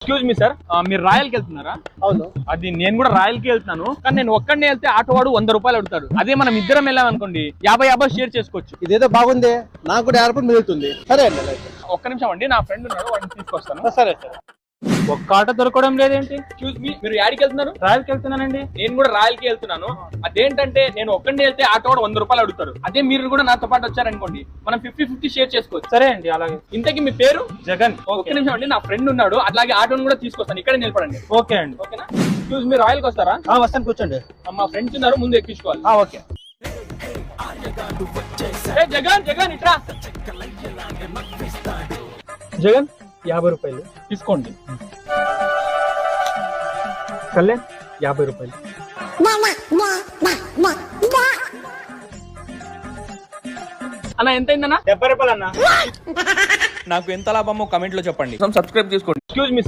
Excuse me sir, మీరు రాయల్కి వెళ్తున్నారా? అవును. అది నేను కూడా రాయల్కి వెళ్తున్నాను, కానీ నేను ఒక్కడినే వెళ్తే ఆటో వాడు 100 రూపాయలు అడుగుతాడు. అదే మనం ఇద్దరం వెళ్ళాం అనుకోండి 50 షేర్ చేసుకోవచ్చు. ఇదేదో బాగుంది, నాకు కూడా ఏర్పాటు మిగులుతుంది. సరే అండి. ఒక్క నిమిషం అండి, నా ఫ్రెండ్ ఉన్నాడు, వాడిని తీసుకొస్తాను. సరే సరే. ఒక్క ఆటో దొరకడం లేదేంటి? ఎక్స్క్యూజ్ మీ, మీరు యాడికి వెళ్తున్నారు? రాయల్కి వెళ్తున్నానండి. నేను కూడా రాయల్కి వెళ్తున్నాను. అదేంటంటే నేను ఒక్కడినే వెళ్తే ఆటో వాడు 100 రూపాయలు అడుగుతారు. అదే మీరు కూడా నాతో పాటు వచ్చారనుకోండి, మనం 50-50 షేర్ చేసుకోవచ్చు. సరే అండి, అలాగే. ఇంతకీ మీ పేరు? జగన్. ఒక్క నిమిషం అండి, నా ఫ్రెండ్ ఉన్నాడు, అట్లాగే ఆటోని కూడా తీసుకొస్తాను. ఇక్కడే నిలబడండి. ఓకే అండి. ఓకేనా? ఎక్స్క్యూజ్ మీ, రాయల్కి వస్తారా? వస్తాను, కూర్చోండి. మా ఫ్రెండ్స్ ఉన్నారు, ముందు ఎక్కించుకోవాలి. ఓకే. జగన్ జగన్ ఇట్రా. జగన్ 50 రూపాయలు తీసుకోండి. కళ్యాణ్ 50 రూపాయలు. అన్న ఎంత అయిందన్నా? 70 రూపాయలు అన్న. నాకు ఎంత లాభమో కమెంట్ లో చెప్పండి. సబ్స్క్రైబ్ చేసుకోండి. Excuse me